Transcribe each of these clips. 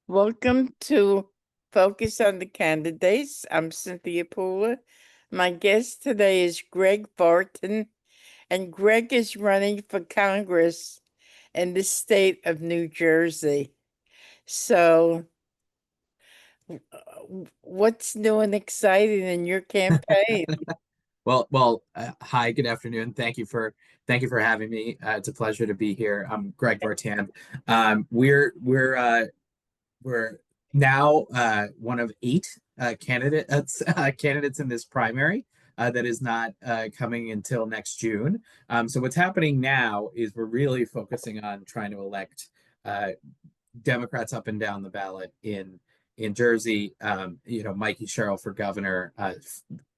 Welcome to Focus on the Candidates. I'm Cynthia Pooler. My guest today is Greg Vartan, and Greg is running for Congress in the state of New Jersey. So, what's new and exciting in your campaign? Hi, good afternoon. Thank you for having me. It's a pleasure to be here. I'm Greg Vartan. We're now one of eight candidates in this primary that is not coming until next June. So what's happening now is we're really focusing on trying to elect uh, Democrats up and down the ballot in Jersey. Mikey Sherrill for governor,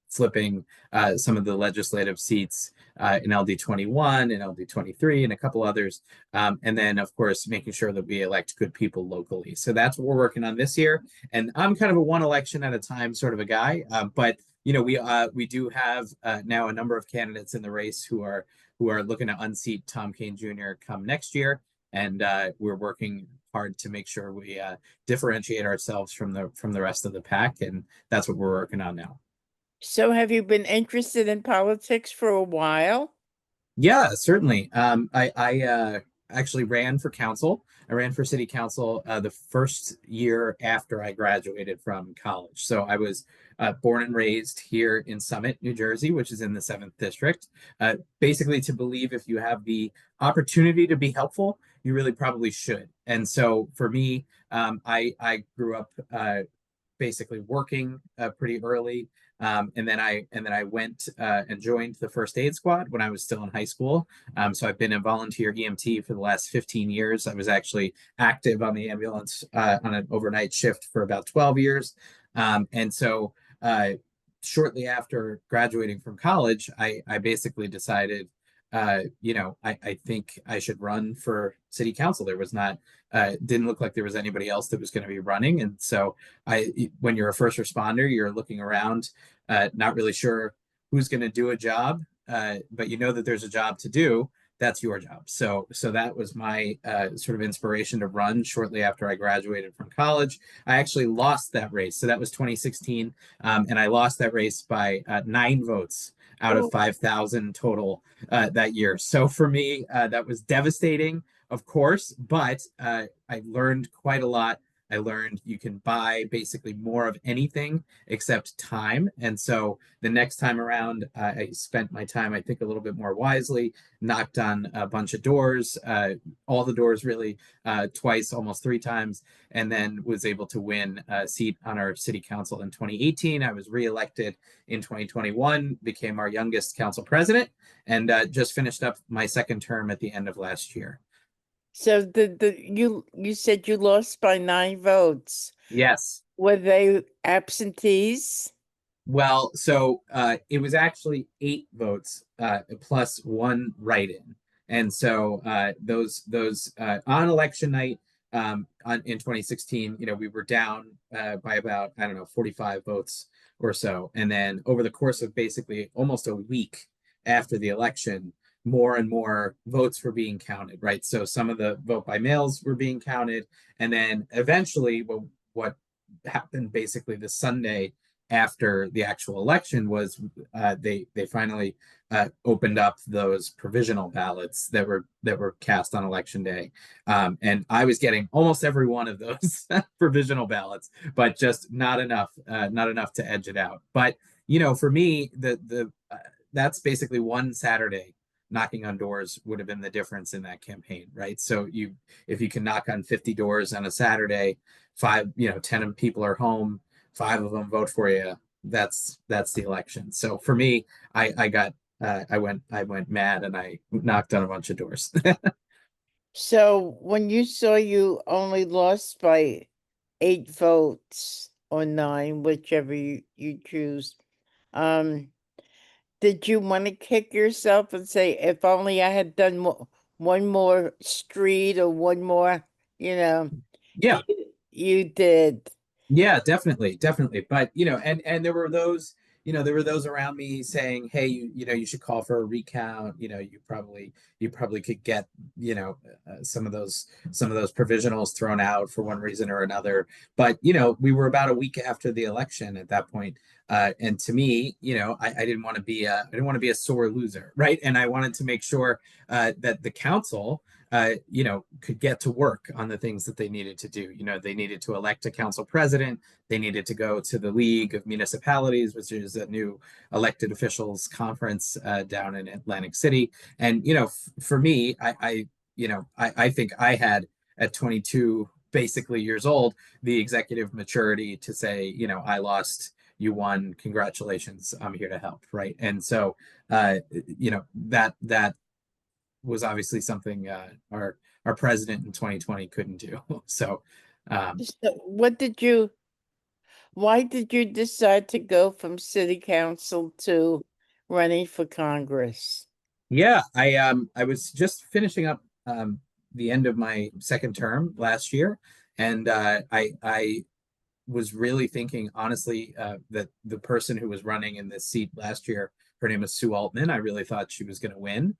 flipping some of the legislative seats in LD 21 and LD 23 and a couple others, and then of course making sure that we elect good people locally. So that's what we're working on this year. And I'm kind of a one election at a time sort of a guy, but we do have now a number of candidates in the race who are looking to unseat Tom Kean Jr. come next year, and we're working hard to make sure we differentiate ourselves from the rest of the pack, and that's what we're working on now. So, have you been interested in politics for a while? Yeah, certainly. I actually ran for council. I ran for city council the first year after I graduated from college. So I was born and raised here in Summit, New Jersey, which is in the seventh district. Basically, to believe if you have the opportunity to be helpful, you really probably should. And so for me, I grew up basically working pretty early. And then I went and joined the first aid squad when I was still in high school. So I've been a volunteer EMT for the last 15 years. I was actually active on the ambulance on an overnight shift for about 12 years. And so shortly after graduating from college, I basically decided, I think I should run for city council. There was not, didn't look like there was anybody else that was going to be running. And so when you're a first responder, you're looking around, not really sure who's going to do a job, but you know that there's a job to do. That's your job. So that was my sort of inspiration to run shortly after I graduated from college. I actually lost that race. So that was 2016. And I lost that race by 9 votes out of Oh, 5,000 total that year. So for me, that was devastating, of course, but I learned quite a lot. I learned you can buy basically more of anything except time. And so the next time around, I spent my time, I think, a little bit more wisely, knocked on a bunch of doors, all the doors really, twice, almost 3 times, and then was able to win a seat on our city council in 2018. I was reelected in 2021, became our youngest council president, and just finished up my second term at the end of last year. so you said you lost by 9 votes. Yes. Were they absentees? Well, so it was actually 8 votes plus one write-in, and so those on election night in 2016, we were down by about, I don't know, 45 votes or so, and then over the course of basically almost a week after the election, more and more votes were being counted, right? So some of the vote by mails were being counted, and then eventually, what happened basically the Sunday after the actual election was they finally opened up those provisional ballots that were cast on election day, and I was getting almost every one of those provisional ballots, but just not enough to edge it out. But for me, the that's basically one Saturday knocking on doors would have been the difference in that campaign, right? So if you can knock on 50 doors on a Saturday, 10 people are home, 5 of them vote for you. That's the election. So for me, I went mad and I knocked on a bunch of doors. So when you saw you only lost by 8 votes or 9, whichever you choose, um, did you want to kick yourself and say, if only I had done one more street or one more, you know, Yeah, you, you did. yeah, definitely, definitely. But and there were those. there were those around me saying, hey, you should call for a recount. You probably could get, some of those provisionals thrown out for one reason or another. But we were about a week after the election at that point. And to me, I didn't want to be a sore loser, right? And I wanted to make sure that the council, could get to work on the things that they needed to do. They needed to elect a council president. They needed to go to the League of Municipalities, which is a new elected officials conference down in Atlantic City. And for me, I think I had at 22, basically years old, the executive maturity to say, I lost, you won, congratulations, I'm here to help, right? And so, that was obviously something our president in 2020 couldn't do. So, um, So why did you decide to go from city council to running for Congress? yeah, I was just finishing up the end of my second term last year, and I was really thinking, honestly, that the person who was running in this seat last year, her name was Sue Altman. I really thought she was going to win.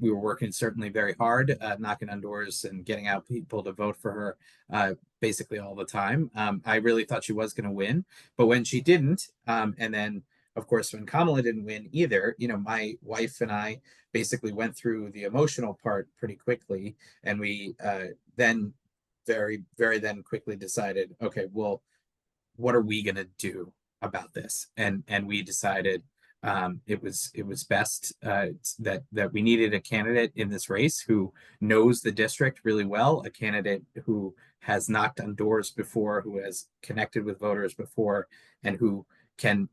We were working certainly very hard, knocking on doors and getting out people to vote for her basically all the time. I really thought she was going to win. But when she didn't, and then, of course, when Kamala didn't win either, my wife and I basically went through the emotional part pretty quickly. And we then very, very then quickly decided, okay, well, what are we going to do about this? And we decided it was best that we needed a candidate in this race who knows the district really well, a candidate who has knocked on doors before, who has connected with voters before, and who can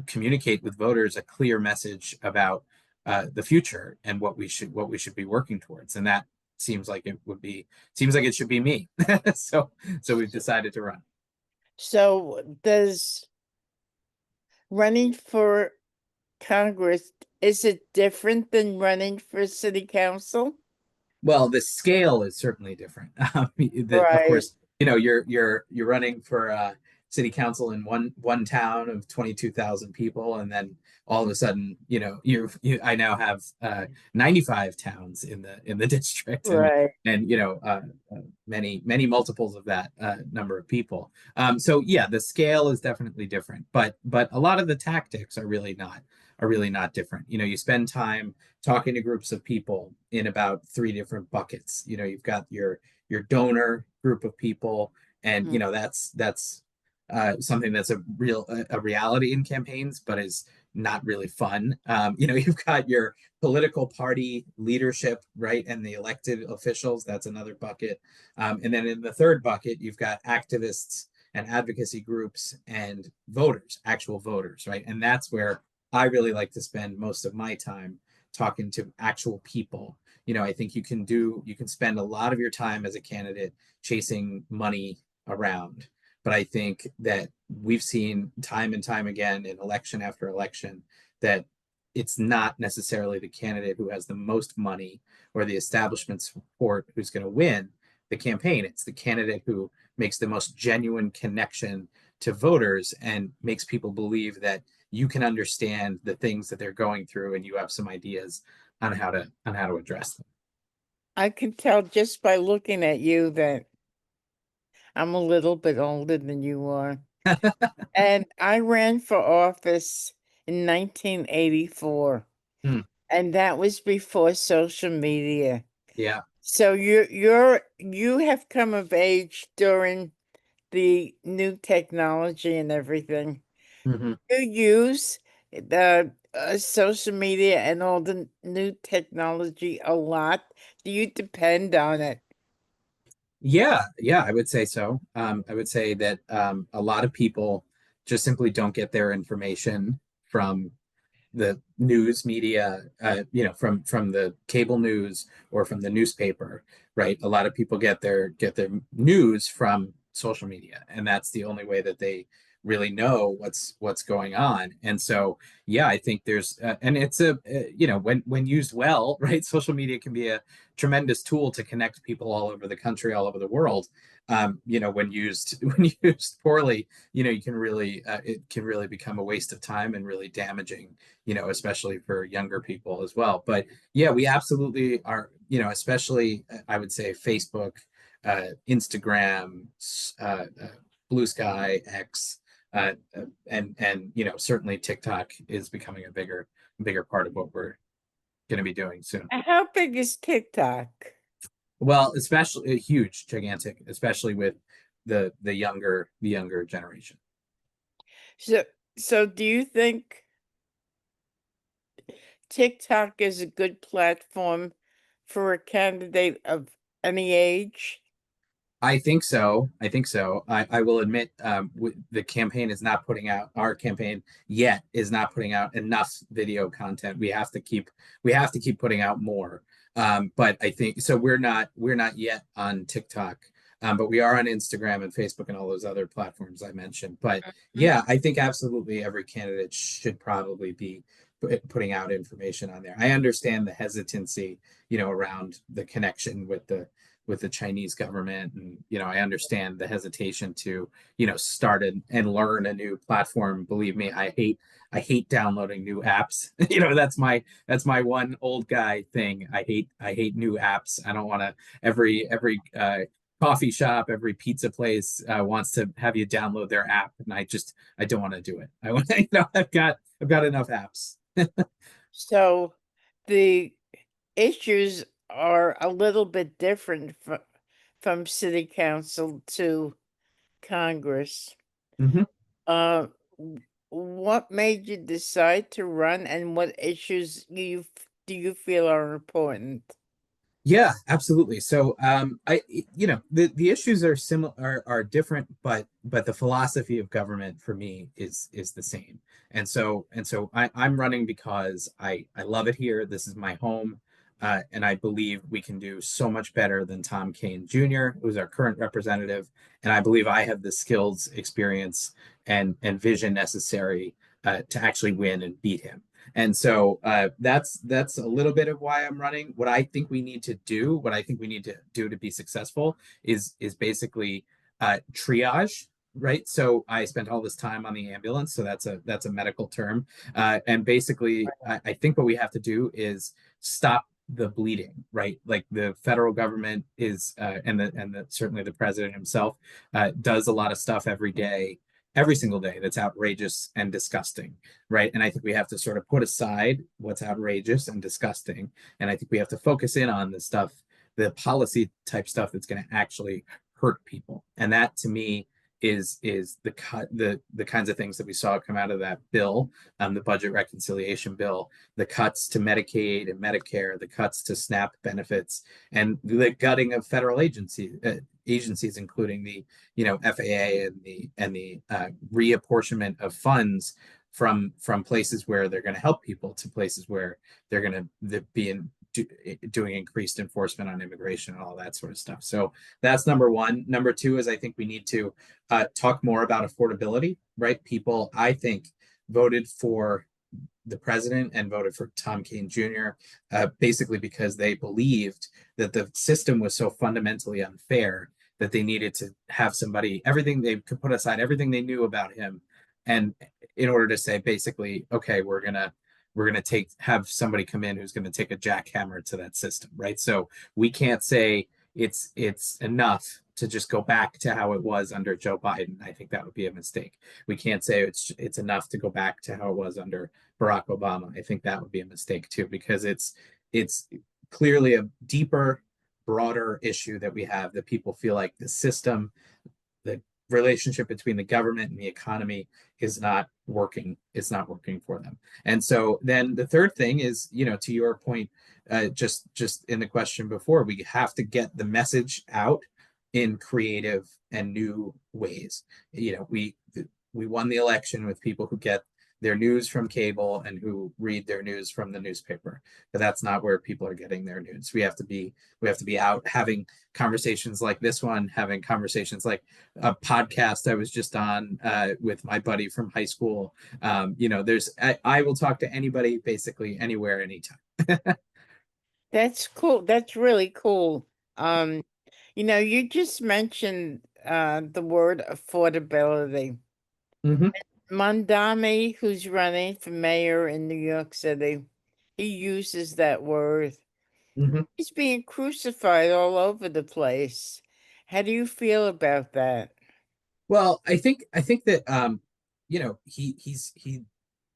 communicate with voters a clear message about the future and what we should be working towards. And that seems like it should be me. So we've decided to run. So does running for Congress, is it different than running for city council? Well, the scale is certainly different. Of Right, course, you're running for city council in one town of 22,000 people, and then all of a sudden, I now have 95 towns in the district, and right. and you know uh, many multiples of that number of people. So yeah, the scale is definitely different, but a lot of the tactics are really not different. You spend time talking to groups of people in about three different buckets. You've got your donor group of people, and Mm. that's something that's a reality in campaigns, but is not really fun. You've got your political party leadership, right, and the elected officials. That's another bucket, and then in the third bucket, you've got activists and advocacy groups and voters, actual voters, right, and that's where I really like to spend most of my time talking to actual people. I think you can spend a lot of your time as a candidate chasing money around. But I think that we've seen time and time again in election after election that it's not necessarily the candidate who has the most money or the establishment support who's going to win the campaign. It's the candidate who makes the most genuine connection to voters and makes people believe that you can understand the things that they're going through and you have some ideas on how to address them. I can tell just by looking at you that I'm a little bit older than you are. And I ran for office in 1984, Hmm. and that was before social media. Yeah. So you have come of age during the new technology and everything. Mhm. You use the social media and all the new technology a lot. Do you depend on it? Yeah, I would say so. I would say that a lot of people just simply don't get their information from the news media, from the cable news or from the newspaper, right? A lot of people get their news from social media, and that's the only way that they really know what's going on. And so, yeah, I think and it's when used well, right? Social media can be tremendous tool to connect people all over the country, all over the world. When used when used poorly, you can really it can really become a waste of time and really damaging, especially for younger people as well. But yeah, we absolutely are, especially I would say Facebook, Instagram, Blue Sky, X, and certainly TikTok is becoming a bigger part of what we're going to be doing soon. How big is TikTok? Well, especially huge, gigantic, especially with the younger generation. So, so do you think TikTok is a good platform for a candidate of any age? I think so. I think so. I will admit, the campaign is not putting out our campaign yet is not putting out enough video content. We have to keep putting out more. But I think so. We're not yet on TikTok, but we are on Instagram and Facebook and all those other platforms I mentioned. But Mhm. yeah, I think absolutely every candidate should probably be putting out information on there. I understand the hesitancy, around the connection with the Chinese government. And, I understand the hesitation to, start and learn a new platform. Believe me, I hate downloading new apps. That's my one old guy thing. I hate new apps. I don't want to every coffee shop, every pizza place wants to have you download their app, and I don't want to do it. I want I've got enough apps. So the issues are a little bit different from city council to Congress. Mhm. Uh, what made you decide to run, and what issues do you feel are important? Yeah, absolutely. So, the issues are similar, are different, but the philosophy of government for me is the same. And so I'm running because I love it here. This is my home, and I believe we can do so much better than Tom Kane Jr., who's our current representative, and I believe I have the skills, experience, and vision necessary to actually win and beat him. And so that's a little bit of why I'm running. What I think we need to do to be successful is basically triage. Right. So I spent all this time on the ambulance. So that's a medical term. And basically, I think what we have to do is stop the bleeding, right? Like the federal government is, and certainly the president himself does a lot of stuff every day, every single day that's outrageous and disgusting, right? And I think we have to sort of put aside what's outrageous and disgusting, and I think we have to focus in on the stuff, the policy type stuff that's going to actually hurt people. And that to me is the kinds of things that we saw come out of that bill, the budget reconciliation bill, the cuts to Medicaid and Medicare, the cuts to SNAP benefits, and the gutting of federal agencies, including the FAA and the reapportionment of funds from places where they're going to help people to places where they're going to be doing increased enforcement on immigration and all that sort of stuff. So that's number one. Number two is I think we need to talk more about affordability, right? People, I think, voted for the president and voted for Tom Kane Jr. Basically because they believed that the system was so fundamentally unfair that they needed to have somebody, everything they could put aside, everything they knew about him, and in order to say basically, okay, we're gonna have somebody come in who's gonna take a jackhammer to that system, right? So we can't say it's enough to just go back to how it was under Joe Biden. I think that would be a mistake. We can't say it's enough to go back to how it was under Barack Obama. I think that would be a mistake too, because it's clearly a deeper, broader issue that we have, that people feel like the system, the relationship between the government and the economy is not working. It's not working for them. And so then the third thing is, to your point, just in the question before, we have to get the message out in creative and new ways. We won the election with people who get their news from cable and who read their news from the newspaper, but that's not where people are getting their news. We have to be out having conversations like this one, having conversations like a podcast I was just on with my buddy from high school. I will talk to anybody basically anywhere, anytime. That's cool. That's really cool. Um, you just mentioned the word affordability. Hmm. Mondami, who's running for mayor in New York City, he uses that word. Hmm. He's being crucified all over the place. How do you feel about that? Well, I think that he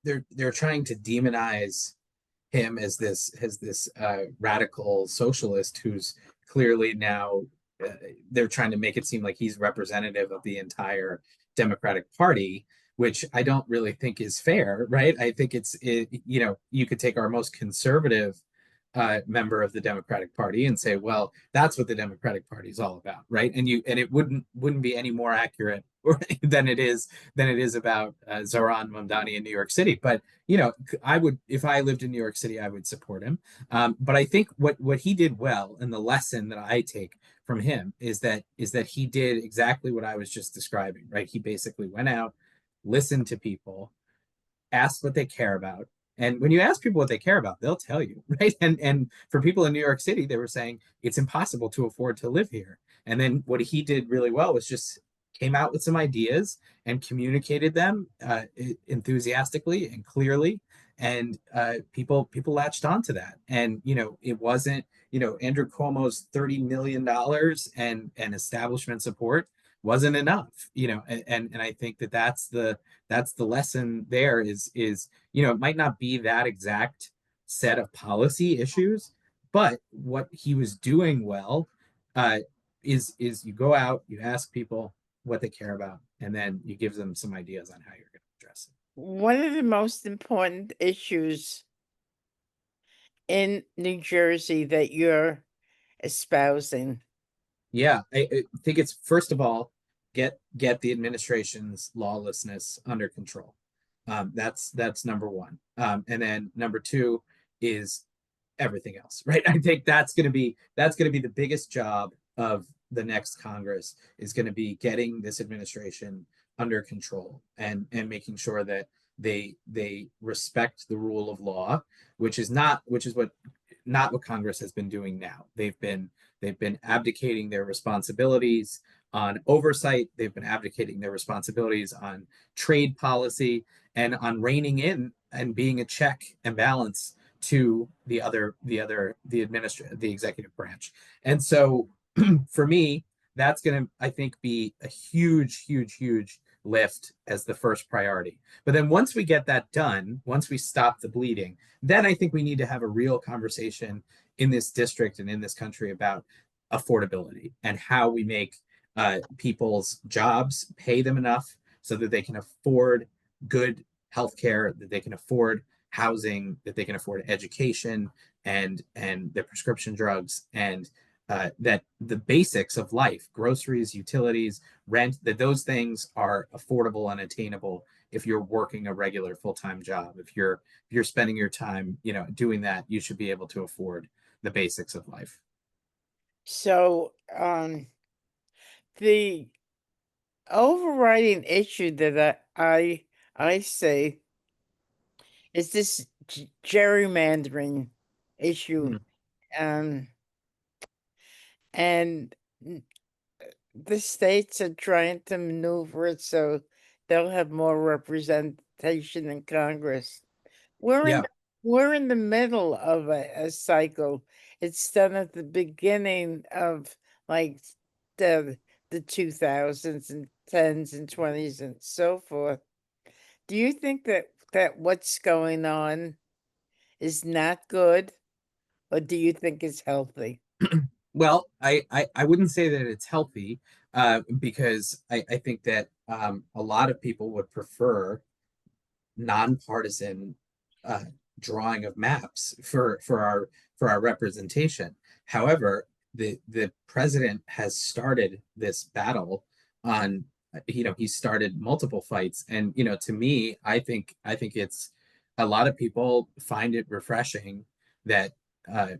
they're trying to demonize him as this radical socialist who's clearly now uh, they're trying to make it seem like he's representative of the entire Democratic Party, which I don't really think is fair, right? I think you could take our most conservative member of the Democratic Party and say, well, that's what the Democratic Party is all about, right? And it wouldn't be any more accurate than it is about Zoran Mamdani in New York City. But I would, if I lived in New York City, I would support him. But I think what he did well, and the lesson that I take from him is that he did exactly what I was just describing, right? He basically went out, listened to people, ask what they care about. And when you ask people what they care about, they'll tell you, right? And for people in New York City, they were saying it's impossible to afford to live here. And then what he did really well was just came out with some ideas and communicated them enthusiastically and clearly. And people latched onto that. And it wasn't Andrew Cuomo's $30 million and establishment support wasn't enough. And I think that's the lesson there is it might not be that exact set of policy issues, but what he was doing well uh, is you go out, you ask people what they care about, and then you give them some ideas on how you're going to address it. One of the most important issues in New Jersey that you're espousing. Yeah, I think it's first of all get the administration's lawlessness under control. That's number one, and then number two is everything else, right? I think that's going to be the biggest job of the next Congress is going to be getting this administration under control and making sure that they respect the rule of law, which is what not what Congress has been doing now. They've been abdicating their responsibilities on oversight. They've been abdicating their responsibilities on trade policy and on reining in and being a check and balance to the executive branch. And so for me, that's going to, I think, be a huge lift as the first priority. But then once we get that done, once we stop the bleeding, then I think we need to have a real conversation in this district and in this country about affordability and how we make people's jobs pay them enough so that they can afford good healthcare, that they can afford housing, that they can afford education and their prescription drugs, and that the basics of life, groceries, utilities, rent, that those things are affordable and attainable if you're working a regular full-time job. If you're spending your time, doing that, you should be able to afford the basics of life. So, the overriding issue that I see is this gerrymandering issue. Mm. Um, and the states are trying to maneuver it so they'll have more representation in Congress. We're in Yeah. the, we're in the middle of a cycle. It's done at the beginning of like the the 2000s and 10s and 20s and so forth. Do you think that what's going on is not good, or do you think it's healthy? Well, I wouldn't say that it's healthy because I think that a lot of people would prefer nonpartisan uh, drawing of maps for our representation. However, the president has started this battle on he started multiple fights, and to me I think it's a lot of people find it refreshing that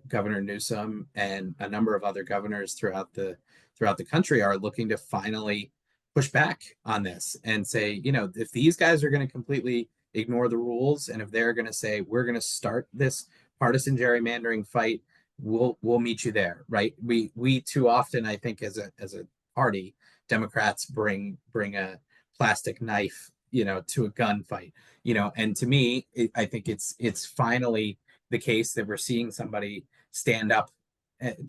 Governor Newsom and a number of other governors throughout the country are looking to finally push back on this and say, if these guys are going to completely ignore the rules, and if they're going to say we're going to start this partisan gerrymandering fight we'll meet you there, right? We too often, I think, as a party, Democrats bring a plastic knife, to a gunfight, and to me, I think it's finally the case that we're seeing somebody stand up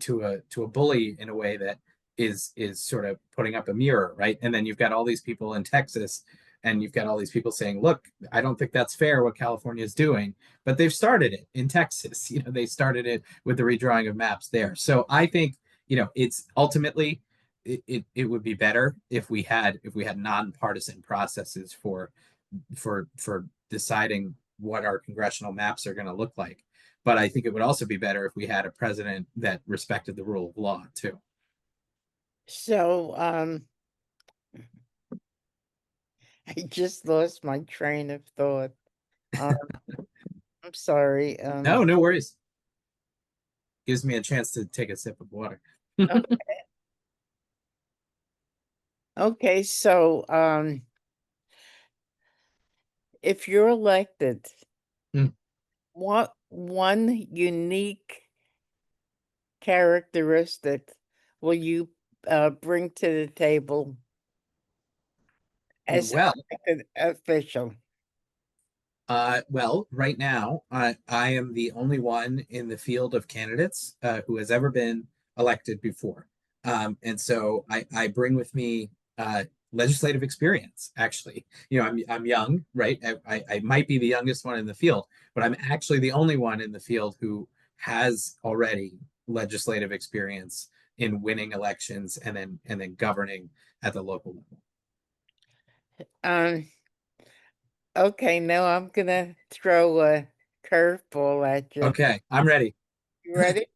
to a bully in a way that is sort of putting up a mirror, right? And then you've got all these people in Texas, and you've got all these people saying, look, I don't think that's fair what California is doing, but they've started it in Texas. They started it with the redrawing of maps there. So I think, it's ultimately it would be better if we had nonpartisan processes for deciding what our congressional maps are going to look like. But I think it would also be better if we had a president that respected the rule of law too. So, I just lost my train of thought. Um, I'm sorry. No, no worries. Gives me a chance to take a sip of water. o- okay, so, if you're elected, Mm. what one unique characteristic will you bring to the table as Well, elected official? well, right now, I am the only one in the field of candidates who has ever been elected before. And so I bring with me legislative experience, actually. I'm young, right? I might be the youngest one in the field, but I'm actually the only one in the field who has already legislative experience in winning elections and then governing at the local level. Um, okay, now I'm gonna throw a curveball at you. Okay, I'm ready. You ready?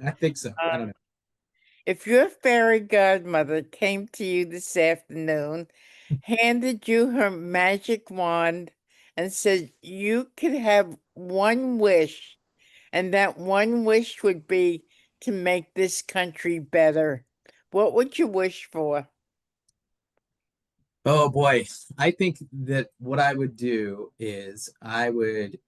I think so. I don't Um, know. if your fairy godmother came to you this afternoon, handed you her magic wand, and said you could have one wish, and that one wish would be to make this country better, what would you wish for? Oh boy, I think that what I would do is I would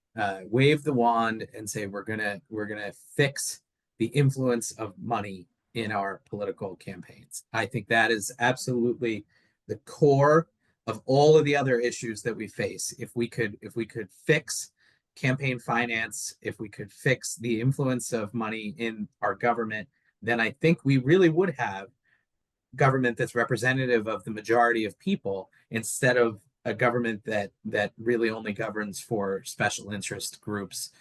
wave the wand and say we're gonna fix the influence of money in our political campaigns. I think that is absolutely the core of all of the other issues that we face. If we could fix campaign finance, if we could fix the influence of money in our government, then I think we really would have government that's representative of the majority of people instead of a government that really only governs for special interest groups,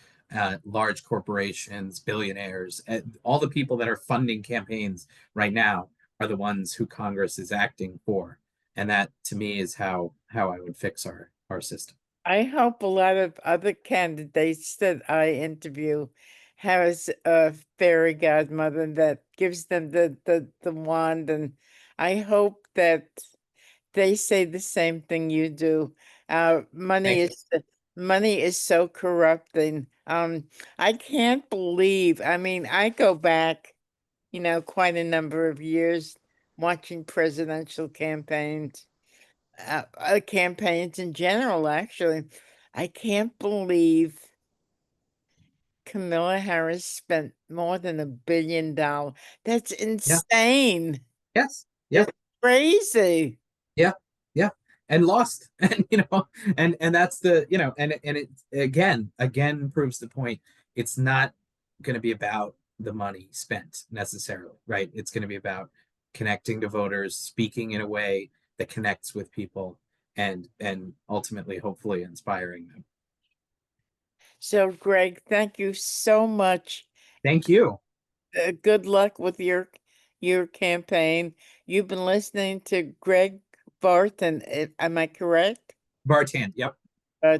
large corporations, billionaires. All the people that are funding campaigns right now are the ones who Congress is acting for, and that to me is how I would fix our system. I hope a lot of other candidates that I interview has a fairy godmother that gives them the wand, and I hope that they say the same thing you do. Thank you. Money is so corrupting. I can't believe. I mean, I go back, quite a number of years watching presidential campaigns in general, actually. I can't believe Camilla Harris spent more than $1 billion. That's Yeah. insane. Yes. Yeah. It's crazy. Yeah, yeah, and lost, and and that's the and it again proves the point. It's not going to be about the money spent necessarily, right? It's going to be about connecting to voters, speaking in a way that connects with people, and ultimately, hopefully, inspiring them. So, Greg, thank you so much. Thank you, Good luck with your campaign. You've been listening to Greg Vartan. Am I correct? Vartan. Yep.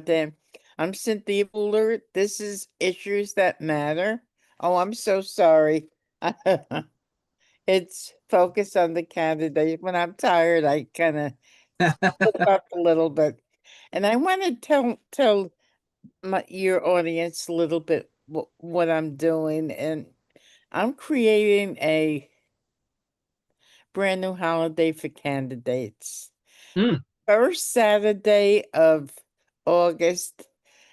Then I'm Cynthia Buller. This is Issues That Matter. Oh, I'm so sorry. It's focused on the candidate. When I'm tired, I kind of slip up a little bit. And I want to tell your audience a little bit what I'm doing. And I'm creating a brand new holiday for candidates. Mm, First Saturday of August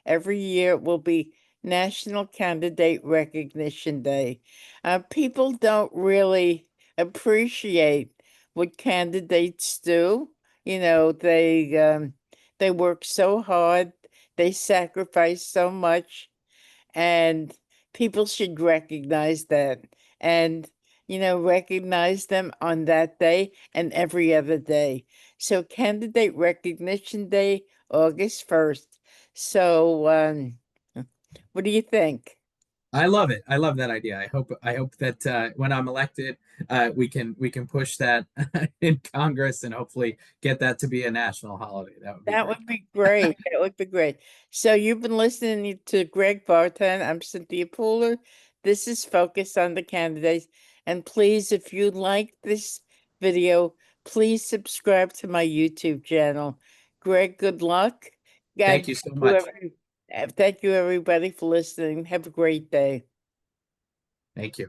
every year will be National Candidate Recognition Day. People don't really appreciate what candidates do. They work so hard, they sacrifice so much, and people should recognize that and recognize them on that day and every other day. So Candidate Recognition Day, August 1st. So what do you think? I love it. I love that idea. I hope that when I'm elected, we can push that in Congress and hopefully get that to be a national holiday. That would be That great. would be great. That would be great. So you've been listening to Greg Vartan. I'm Cynthia Pooler. This is Focus on the Candidates. And please, if you like this video, please subscribe to my YouTube channel. Greg, good luck. God, Thank you so much. thank you everybody for listening. Have a great day. Thank you.